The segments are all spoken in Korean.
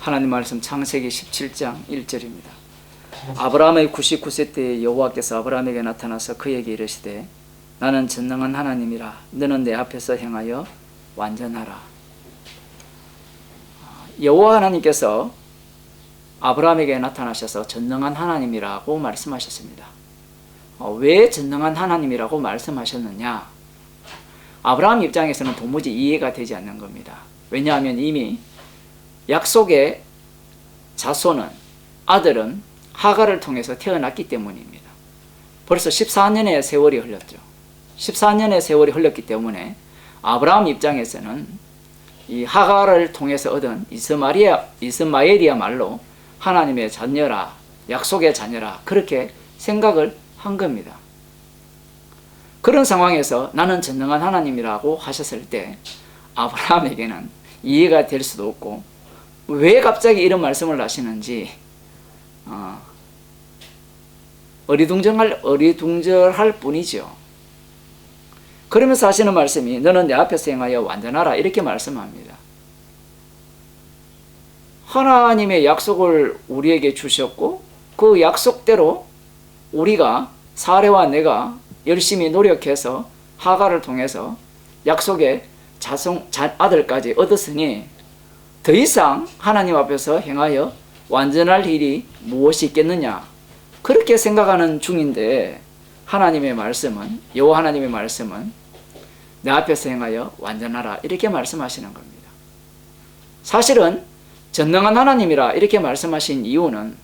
하나님 말씀 창세기 17장 1절입니다. 아브라함의 99세 때 여호와께서 아브라함에게 나타나서 그에게 이르시되 나는 전능한 하나님이라 너는 내 앞에서 행하여 완전하라. 여호와 하나님께서 아브라함에게 나타나셔서 전능한 하나님이라고 말씀하셨습니다. 왜 전능한 하나님이라고 말씀하셨느냐? 아브라함 입장에서는 도무지 이해가 되지 않는 겁니다. 왜냐하면 이미 약속의 자손은, 아들은 하갈을 통해서 태어났기 때문입니다. 벌써 14년의 세월이 흘렀죠. 14년의 세월이 흘렀기 때문에 아브라함 입장에서는 이 하갈을 통해서 얻은 이스마엘이야말로 하나님의 자녀라, 약속의 자녀라, 그렇게 생각을 한 겁니다. 그런 상황에서 나는 전능한 하나님이라고 하셨을 때 아브라함에게는 이해가 될 수도 없고, 왜 갑자기 이런 말씀을 하시는지 어리둥절할 뿐이죠. 그러면서 하시는 말씀이 너는 내 앞에서 행하여 완전하라, 이렇게 말씀합니다. 하나님의 약속을 우리에게 주셨고 그 약속대로 우리가, 사례와 내가 열심히 노력해서 하갈을 통해서 약속의 아들까지 얻었으니 더 이상 하나님 앞에서 행하여 완전할 일이 무엇이 있겠느냐, 그렇게 생각하는 중인데 하나님의 말씀은, 여호와 하나님의 말씀은 내 앞에서 행하여 완전하라, 이렇게 말씀하시는 겁니다. 사실은 전능한 하나님이라 이렇게 말씀하신 이유는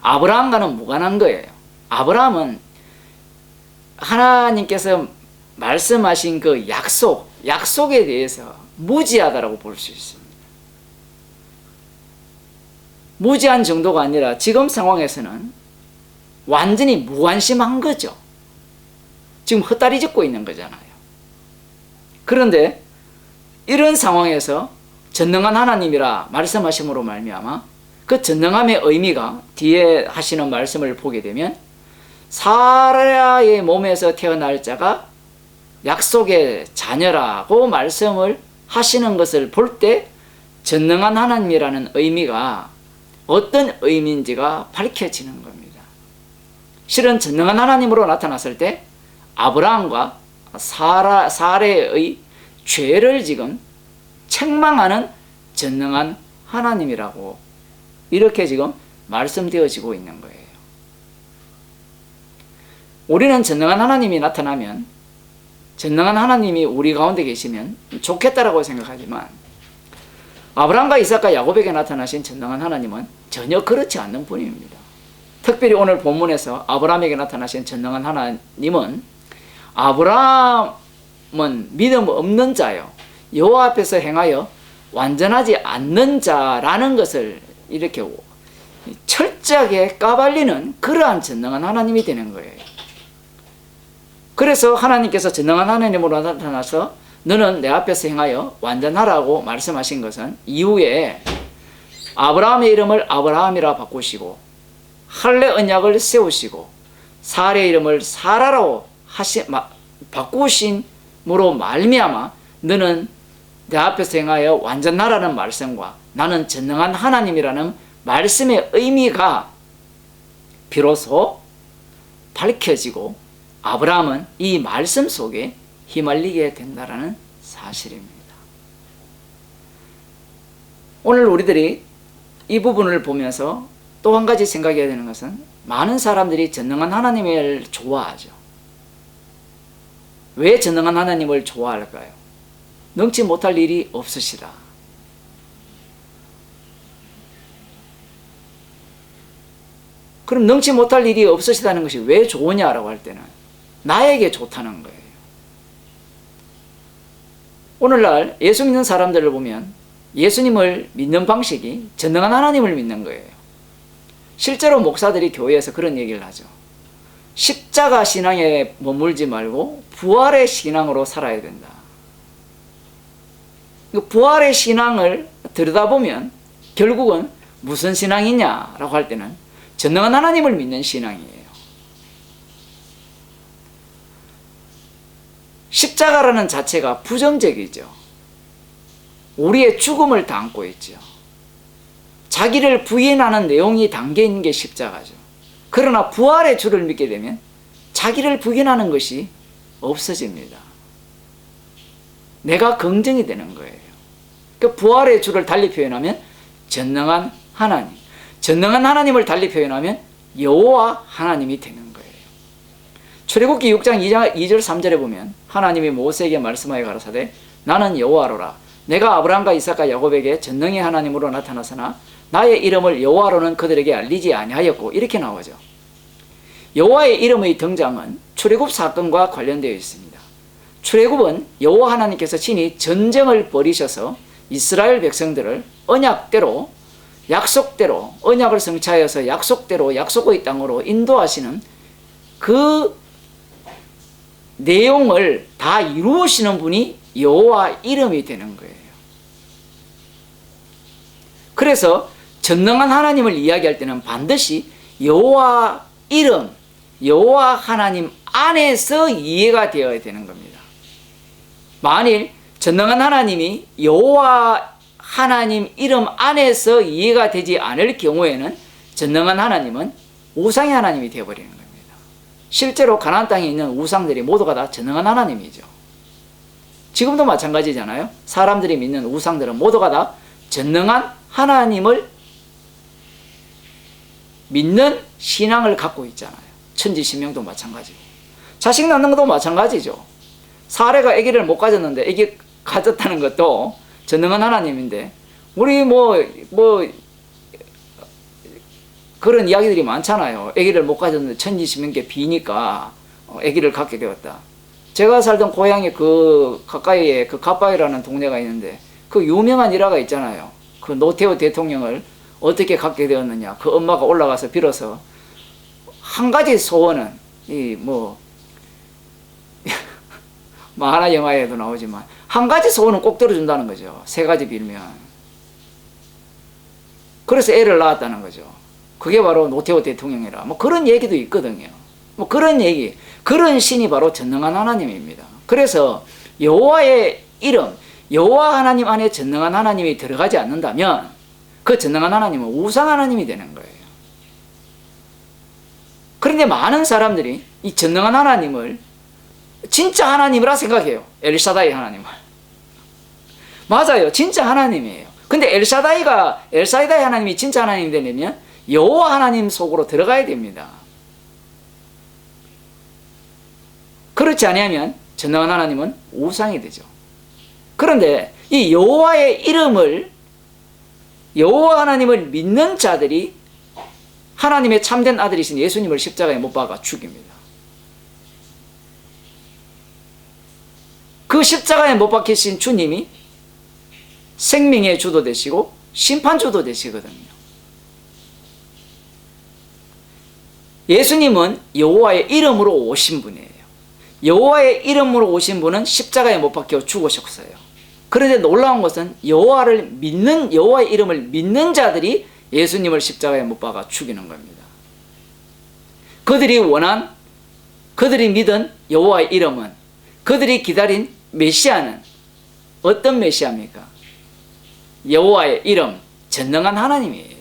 아브라함과는 무관한 거예요. 아브라함은 하나님께서 말씀하신 그 약속에 대해서 무지하다라고 볼 수 있습니다. 무지한 정도가 아니라 지금 상황에서는 완전히 무관심한 거죠. 지금 헛다리 짚고 있는 거잖아요. 그런데 이런 상황에서 전능한 하나님이라 말씀하심으로 말미암아 그 전능함의 의미가 뒤에 하시는 말씀을 보게 되면 사라의 몸에서 태어날 자가 약속의 자녀라고 말씀을 하시는 것을 볼 때 전능한 하나님이라는 의미가 어떤 의미인지가 밝혀지는 겁니다. 실은 전능한 하나님으로 나타났을 때 아브라함과 사레의 죄를 지금 책망하는 전능한 하나님이라고 이렇게 지금 말씀되어지고 있는 거예요. 우리는 전능한 하나님이 나타나면, 전능한 하나님이 우리 가운데 계시면 좋겠다라고 생각하지만 아브라함과 이삭과 야곱에게 나타나신 전능한 하나님은 전혀 그렇지 않는 분입니다. 특별히 오늘 본문에서 아브라함에게 나타나신 전능한 하나님은, 아브라함은 믿음 없는 자요, 여호와 앞에서 행하여 완전하지 않는 자라는 것을 이렇게 철저하게 까발리는 그러한 전능한 하나님이 되는 거예요. 그래서 하나님께서 전능한 하나님으로 나타나서 너는 내 앞에서 행하여 완전하라고 말씀하신 것은 이후에 아브라함의 이름을 아브라함이라 바꾸시고 할례 언약을 세우시고 사라의 이름을 사라라고 바꾸심으로 말미암아 너는 내 앞에서 행하여 완전하라는 말씀과 나는 전능한 하나님이라는 말씀의 의미가 비로소 밝혀지고 아브라함은 이 말씀 속에 휘말리게 된다라는 사실입니다. 오늘 우리들이 이 부분을 보면서 또 한 가지 생각해야 되는 것은, 많은 사람들이 전능한 하나님을 좋아하죠. 왜 전능한 하나님을 좋아할까요? 능치 못할 일이 없으시다. 그럼 능치 못할 일이 없으시다는 것이 왜 좋으냐라고 할 때는 나에게 좋다는 거예요. 오늘날 예수 믿는 사람들을 보면 예수님을 믿는 방식이 전능한 하나님을 믿는 거예요. 실제로 목사들이 교회에서 그런 얘기를 하죠. 십자가 신앙에 머물지 말고 부활의 신앙으로 살아야 된다. 부활의 신앙을 들여다보면 결국은 무슨 신앙이냐라고 할 때는 전능한 하나님을 믿는 신앙이에요. 십자가라는 자체가 부정적이죠. 우리의 죽음을 담고 있죠. 자기를 부인하는 내용이 담겨 있는 게 십자가죠. 그러나 부활의 주를 믿게 되면 자기를 부인하는 것이 없어집니다. 내가 긍정이 되는 거예요. 그 부활의 주를 달리 표현하면 전능한 하나님, 전능한 하나님을 달리 표현하면 여호와 하나님이 되는 거예요. 출애굽기 6장 2절 3절에 보면 하나님이 모세에게 말씀하여 가라사대 나는 여호와로라 내가 아브라함과 이삭과 야곱에게 전능의 하나님으로 나타나서나 나의 이름을 여호와로는 그들에게 알리지 아니하였고 이렇게 나오죠. 여호와의 이름의 등장은 출애굽 사건과 관련되어 있습니다. 출애굽은 여호와 하나님께서 친히 전쟁을 벌이셔서 이스라엘 백성들을 언약대로 약속대로 언약을 성취하여서 약속대로 약속의 땅으로 인도하시는 그 내용을 다 이루시는 분이 여호와 이름이 되는 거예요. 그래서 전능한 하나님을 이야기할 때는 반드시 여호와 이름, 여호와 하나님 안에서 이해가 되어야 되는 겁니다. 만일 전능한 하나님이 여호와 하나님 이름 안에서 이해가 되지 않을 경우에는 전능한 하나님은 우상의 하나님이 되어버리는 겁니다. 실제로 가나안 땅에 있는 우상들이 모두가 다 전능한 하나님이죠. 지금도 마찬가지잖아요. 사람들이 믿는 우상들은 모두가 다 전능한 하나님을 믿는 신앙을 갖고 있잖아요. 천지신명도 마찬가지고 자식 낳는 것도 마찬가지죠. 사례가 아기를 못 가졌는데 아기 가졌다는 것도 전능한 하나님인데 우리 그런 이야기들이 많잖아요. 아기를 못 가졌는데 천지신명계 비니까 아기를 갖게 되었다. 제가 살던 고향에 그 가까이에 그 갓바위라는 동네가 있는데 그 유명한 일화가 있잖아요. 그 노태우 대통령을 어떻게 갖게 되었느냐. 그 엄마가 올라가서 빌어서 한 가지 소원은 만화 영화에도 나오지만 한 가지 소원은 꼭 들어준다는 거죠. 세 가지 빌면. 그래서 애를 낳았다는 거죠. 그게 바로 노태우 대통령이라. 그런 얘기도 있거든요. 그런 얘기, 그런 신이 바로 전능한 하나님입니다. 그래서 여호와의 이름, 여호와 하나님 안에 전능한 하나님이 들어가지 않는다면 그 전능한 하나님은 우상 하나님이 되는 거예요. 그런데 많은 사람들이 이 전능한 하나님을 진짜 하나님이라 생각해요. 엘샤다이 하나님을. 맞아요. 진짜 하나님이에요. 근데 엘샤다이 하나님이 진짜 하나님이 되려면 여호와 하나님 속으로 들어가야 됩니다. 그렇지 않으면 전능한 하나님은 우상이 되죠. 그런데 이 여호와의 이름을 여호와 하나님을 믿는 자들이 하나님의 참된 아들이신 예수님을 십자가에 못 박아 죽입니다. 그 십자가에 못 박히신 주님이 생명의 주도 되시고 심판주도 되시거든요. 예수님은 여호와의 이름으로 오신 분이에요. 여호와의 이름으로 오신 분은 십자가에 못 박혀 죽으셨어요. 그런데 놀라운 것은 여호와의 이름을 믿는 자들이 예수님을 십자가에 못 박아 죽이는 겁니다. 그들이 믿은 여호와의 이름은, 그들이 기다린 메시아는 어떤 메시아입니까? 여호와의 이름, 전능한 하나님이에요.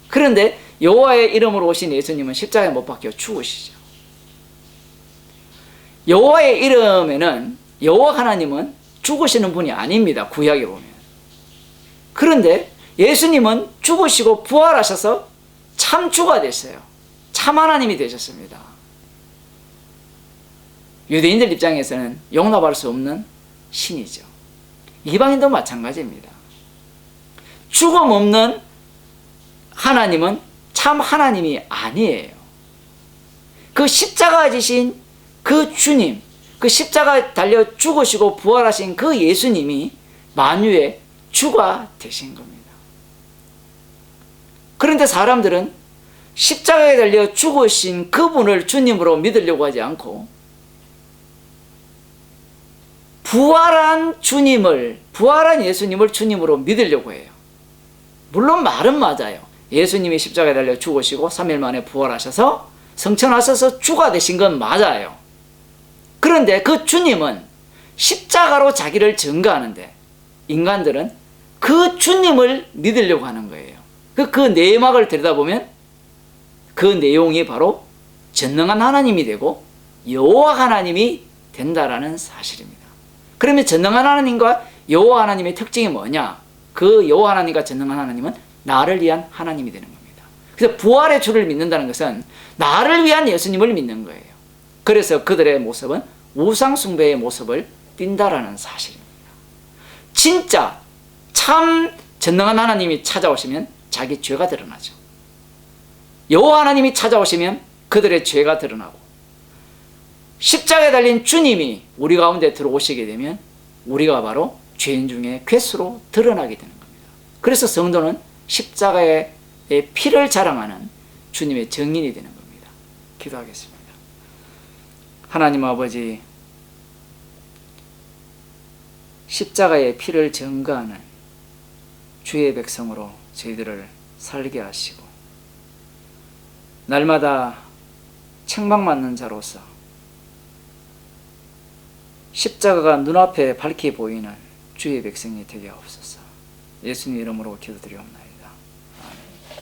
그런데 여호와의 이름으로 오신 예수님은 십자가에 못 박혀 죽으시죠. 여호와의 이름에는 여호와 하나님은 죽으시는 분이 아닙니다. 구약에 보면. 그런데 예수님은 죽으시고 부활하셔서 참 주가 됐어요. 참 하나님이 되셨습니다. 유대인들 입장에서는 용납할 수 없는 신이죠. 이방인도 마찬가지입니다. 죽음 없는 하나님은 참 하나님이 아니에요. 그 십자가 지신 그 주님, 그 십자가 달려 죽으시고 부활하신 그 예수님이 만유의 주가 되신 겁니다. 그런데 사람들은 십자가에 달려 죽으신 그분을 주님으로 믿으려고 하지 않고 부활한 예수님을 주님으로 믿으려고 해요. 물론 말은 맞아요. 예수님이 십자가에 달려 죽으시고 3일 만에 부활하셔서 성천하셔서 주가 되신 건 맞아요. 그런데 그 주님은 십자가로 자기를 증거하는데 인간들은 그 주님을 믿으려고 하는 거예요. 그 내막을 들여다보면 그 내용이 바로 전능한 하나님이 되고 여호와 하나님이 된다라는 사실입니다. 그러면 전능한 하나님과 여호와 하나님의 특징이 뭐냐? 그 여호와 하나님과 전능한 하나님은 나를 위한 하나님이 되는 겁니다. 그래서 부활의 주를 믿는다는 것은 나를 위한 예수님을 믿는 거예요. 그래서 그들의 모습은 우상 숭배의 모습을 띈다라는 사실입니다. 진짜 참 전능한 하나님이 찾아오시면 자기 죄가 드러나죠. 여호와 하나님이 찾아오시면 그들의 죄가 드러나고, 십자가에 달린 주님이 우리 가운데 들어오시게 되면 우리가 바로 죄인 중에 괴수로 드러나게 되는 겁니다. 그래서 성도는 십자가의 피를 자랑하는 주님의 증인이 되는 겁니다. 기도하겠습니다. 하나님 아버지, 십자가의 피를 증거하는 주의 백성으로 저희들을 살게 하시고, 날마다 책망받는 자로서 십자가가 눈앞에 밝게 보이는 주의 백성이 되게 하옵소서. 예수님 이름으로 기도드리옵나이다.